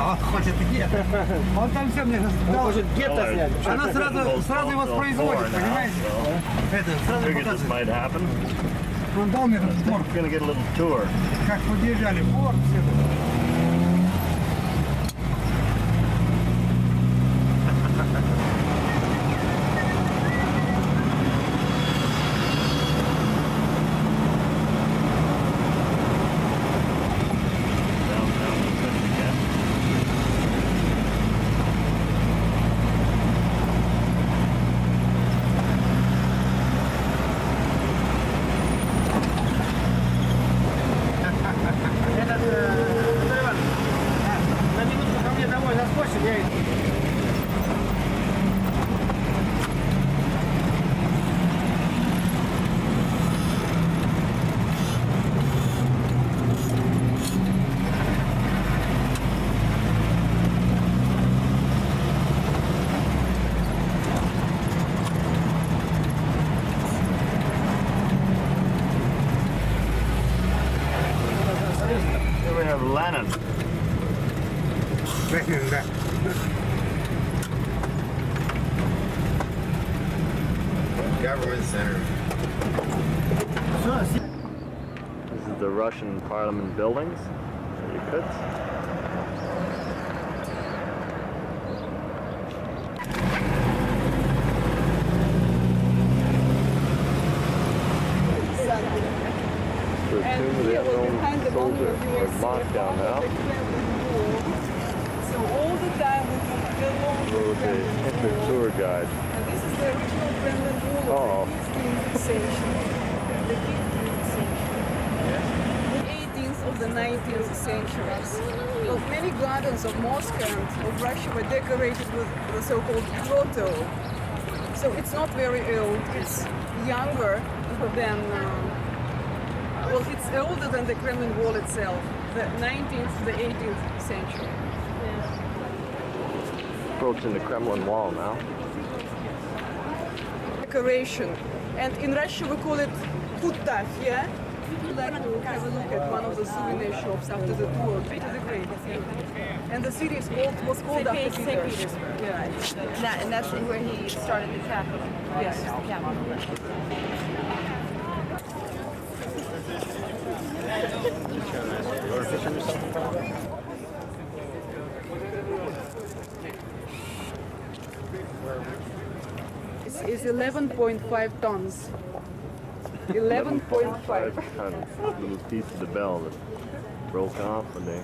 Он хочет гетто. Он там все мне дал. Хочет гетто снять. Она сразу его воспроизводит, понимаете? Это сразу Figured this показывает. might happen. Он дал мне этот морг, We're gonna get a little tour. как подъезжали в порт, все это. Downtown Pacific again. Этот, Иван, на минутку ко мне домой заскочит, я иду. Here we have Lennon. Да. Government Center. This is the Russian Parliament buildings. Yakutsk. The And tomb of the here was unknown behind the soldier monument, you or will see locked down the now. Kremlin wall. So all the time we go along So the the Kremlin enter wall. tour guide. And this is the original Kremlin wall of the 15th century. The 15th century. The 18th of the 19th centuries. Well, many gardens of Moscow and of Russia were decorated with the so-called grotto. So it's not very old. It's younger than, well, it's older than the Kremlin wall itself, the 19th, the 18th century. Approaching the Kremlin wall now. Decoration. And in Russia we call it kutafia. I'd like to have a look at one of the souvenir shops after the tour. Peter the Great. And the city was called after Peter. Yeah. And that's where he started the capital. Yes. The capital. It's 11.5 tons. 11.5. tons. Little piece of the bell that broke off when they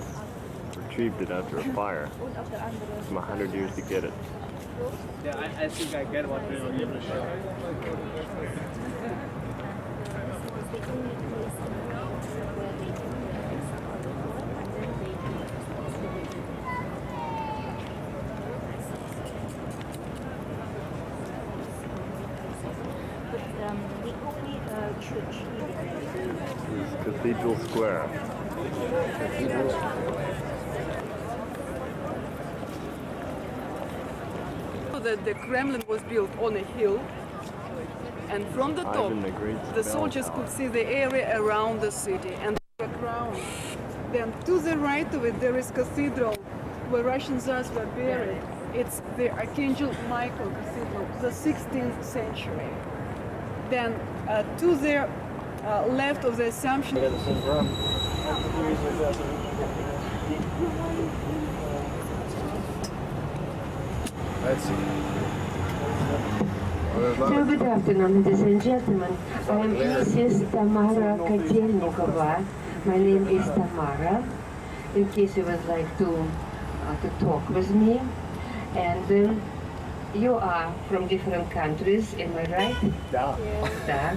retrieved it after a fire. It took them 100 years to get it. Yeah, I think I get what we were able to show. The only church This is Cathedral Square. That the Kremlin was built on a hill, and from the top, Ivan the Great's the bell soldiers tower. could see the area around the city and the crown. Then to the right of it, there is cathedral where Russian Tsars were buried. It's the Archangel Michael Cathedral, the 16th century. Then to the left of the Assumption, Let's see. So good afternoon, ladies and gentlemen. I am Mrs. Tamara Kotelnikova. My name is Tamara. In case you would like to talk with me, and you are from different countries, am I right? Yeah. Da.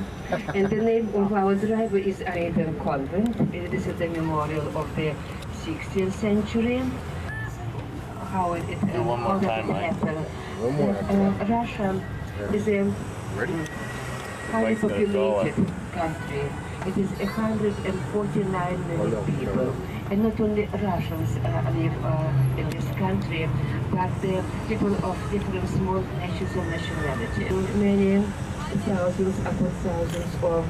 And the name of our driver is Arabian Convent. This is the memorial of the 16th century. How it Do one more how time, it Mike. happened. One more. Russia is a Ready? highly Mike's gonna throw it. populated country. It is 149 million people. And not only Russians live in this country, but people of different small nations and nationality. Many thousands upon thousands of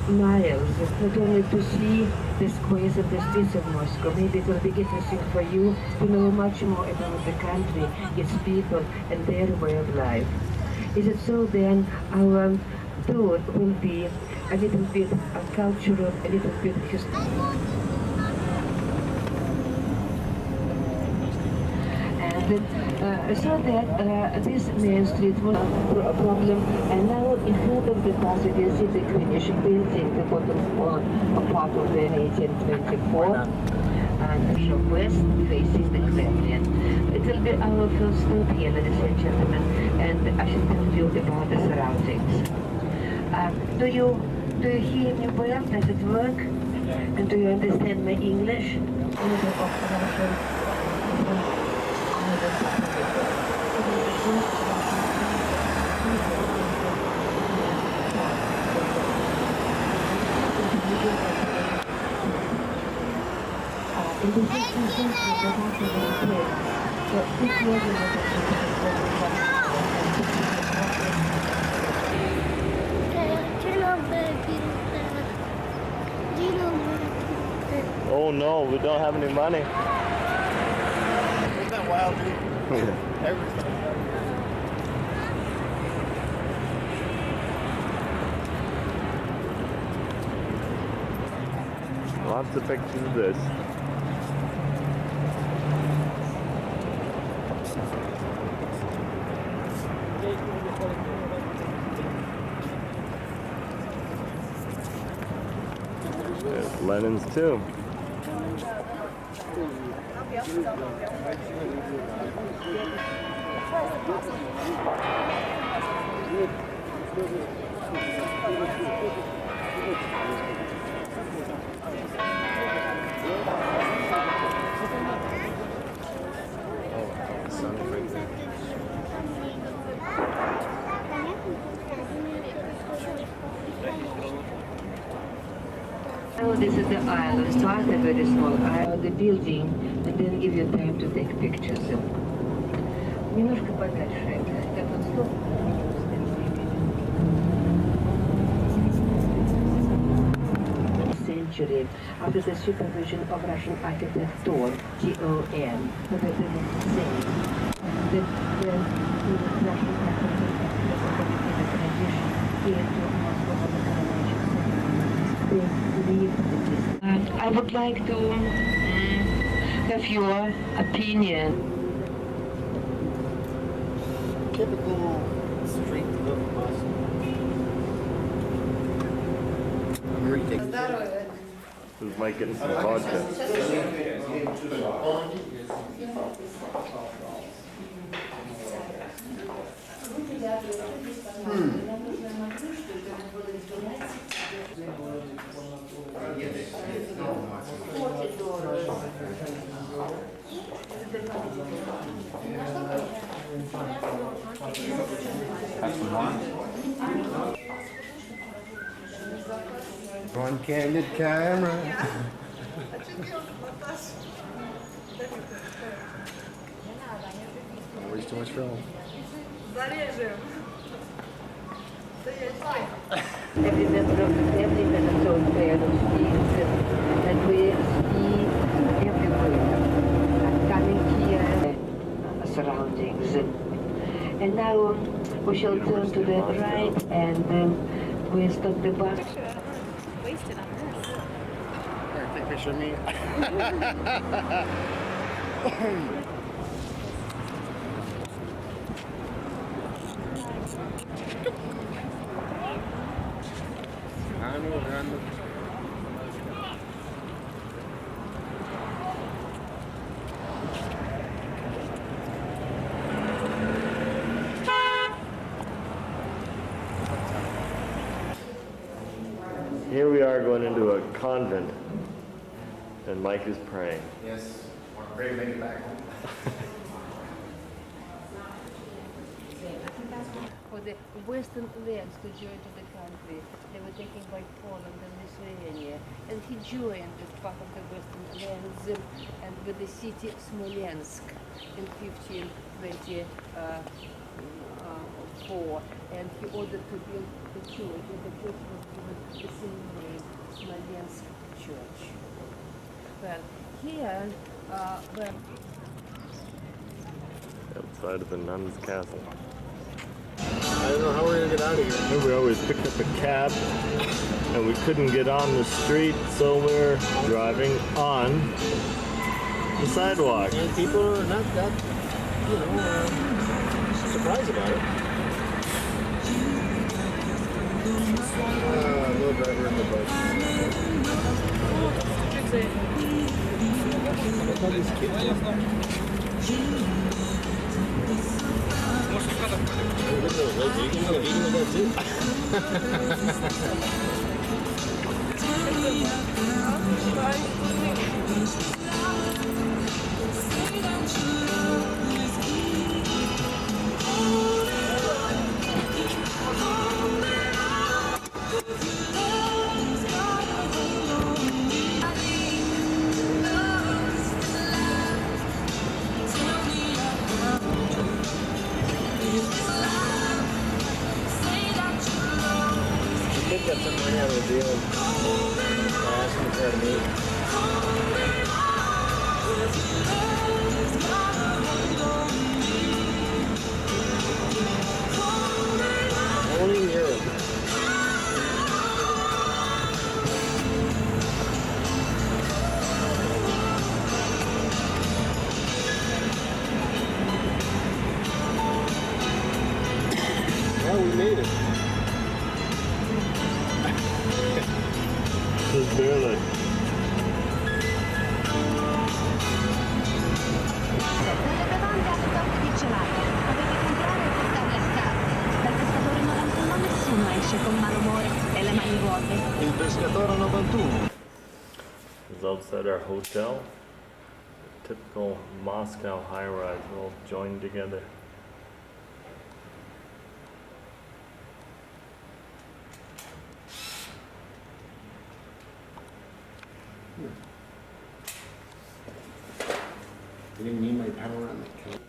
miles, not only to see the squares and the streets of Moscow. Maybe it will be interesting for you to know much more about the country, its people, and their way of life. Is it so then our tour will be a little bit cultural, a little bit historical? So that this main street was a problem, and now in front of the house you can see the Greenwich building, the bottom part of the 1824, and west facing the Kremlin. It will be our first stop here, ladies and gentlemen, and I should tell you about the surroundings. Do you hear me well? Does it work? And do you understand my English? Oh no, we don't have any money. Isn't that wild, dude? Everything. Lots of pictures of this. There's Lenin's tomb. Now this is the island, start a very small island, the building, and then give you time to take pictures. Немножко подальше. Так вот, стоп. Century, after the supervision of Russian architect Ton, T-O-N, but that didn't say. The Russian architect the tradition here to Moscow on the Carnage. I would like to have your opinion. Typical street look Moscow. This is Mike getting some vodka. On candid camera. Always too much film. Every member of the family has its own pair of skis, and we ski everywhere, coming here, surroundings. And now we shall turn to the right and we stop the bus. Wasted on this. Here, take a picture of me. Here we are going into a convent, and Mike is praying. Yes. Want to pray to make it back home. For the western lands to join to the country, they were taken by Poland and Lithuania, and he joined as part of the western lands and with the city Smolensk in 1524, and he ordered to build the church, and the church was given the same name, Smolensk Church. chapel here, where Outside of the nuns' castle. I don't know how we're gonna get out of here. Remember, we always picked up a cab and we couldn't get on the street, so we're driving on the sidewalk. And people are not that, surprised about it. No driver in the bus. Picked up some money out of the deal. I asked him to try to meet. Only in Europe. Well, we made it. Just barely. Le bevande a stop di gelato. Dovete comprare e portarle a casa. Dal pescatore 91 nessuno esce con malumore e le mani vuote. Il pescatore 91. It's outside our hotel. Typical Moscow high-rise, all joined together. You didn't need my power on that couch.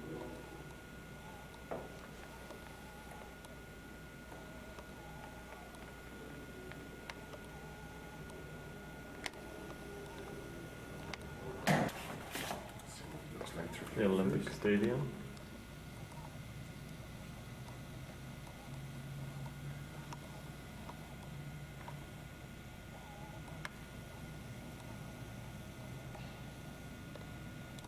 The Olympic Stadium.